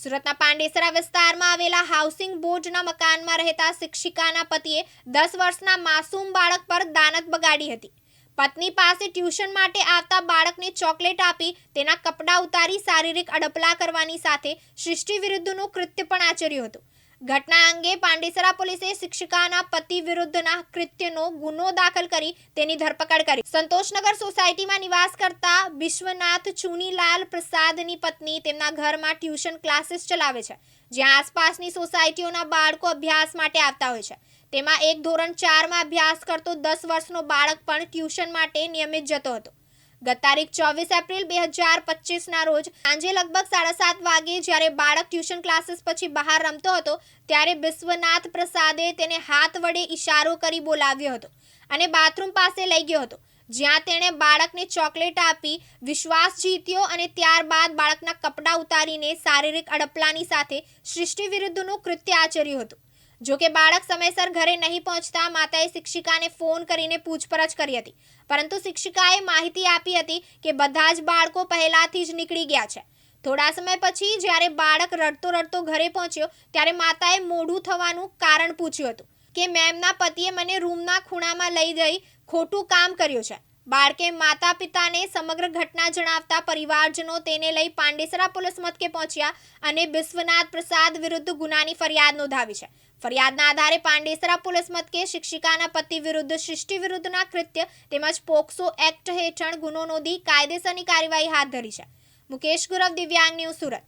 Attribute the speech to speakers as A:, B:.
A: સુરતના પાંડેસરા વિસ્તારમાં આવેલા હાઉસિંગ બોર્ડના મકાનમાં રહેતા શિક્ષિકાના પતિએ 10 વર્ષના માસૂમ બાળક પર દાનત બગાડી હતી. પત્ની પાસે ટ્યુશન માટે આવતા બાળકને ચોકલેટ આપી તેના કપડાં ઉતારી શારીરિક અડપલા કરવાની સાથે સૃષ્ટિ વિરુદ્ધનું કૃત્ય પણ આચર્યું હતું. ઘટના અંગે પાંડેસરા પોલીસે શિક્ષિકાના પતિ વિરુદ્ધના કૃત્યનો ગુનો દાખલ કરી તેની ધરપકડ કરી. સંતોષનગર સોસાયટીમાં નિવાસ કરતા વિશ્વનાથ ચુનીલાલ પ્રસાદની પત્ની તેમના ઘરમાં ટ્યુશન ક્લાસીસ ચલાવે છે, જ્યાં આસપાસની સોસાયટીઓના બાળકો અભ્યાસ માટે આવતા હોય છે. તેમાં એક ધોરણ 4માં અભ્યાસ કરતો 10 વર્ષનો બાળક પણ ટ્યુશન માટે નિયમિત જતો હતો. ગત તારીખ 24 એપ્રિલ 2025ના રોજ સાંજે લગભગ 7:30 વાગે જ્યારે બાળક ટ્યુશન ક્લાસીસ પછી બહાર રમતો હતો ત્યારે વિશ્વનાથ પ્રસાદે તેને હાથ વડે ઇશારો કરી બોલાવ્યો હતો અને બાથરૂમ પાસે લઈ ગયો હતો, જ્યાં તેણે બાળકને ચોકલેટ આપી વિશ્વાસ જીત્યો અને ત્યારબાદ બાળકના કપડાં ઉતારીને શારીરિક અડપલાની સાથે સૃષ્ટિ વિરુદ્ધનું કૃત્ય આચર્યું હતું. જોકે બાળક સમયસર ઘરે નહીં પહોંચતા માતાએ શિક્ષિકાને ફોન કરીને પૂછપરછ કરી હતી, પરંતુ શિક્ષિકાએ માહિતી આપી હતી કે બધા જ બાળકો પહેલાથી જ નીકળી ગયા છે. થોડા સમય પછી જ્યારે બાળક રડતો ઘરે પહોંચ્યો ત્યારે માતાએ મોડું થવાનું કારણ પૂછ્યું હતું કે મેમના પતિએ મને રૂમના ખૂણામાં લઈ જઈ ખોટું કામ કર્યું છે. બાળકે માતા પિતાને સમગ્ર ઘટના જણાવતા પરિવારજનો તેને લઈ પાંડેસરા પોલીસ મથકે પહોંચ્યા અને વિશ્વનાથ પ્રસાદ વિરુદ્ધ ગુનાની ફરિયાદ નોંધાવી છે. ફરિયાદના આધારે પાંડેસરા પોલીસ મથકે શિક્ષિકાના પતિ વિરુદ્ધ સૃષ્ટિ વિરુદ્ધના કૃત્ય તેમજ પોક્સો એક્ટ હેઠળ ગુનો નોંધી કાયદેસરની કાર્યવાહી હાથ ધરી છે. મુકેશ ગુરવ, દિવ્યાંગ ન્યૂઝ, સુરત.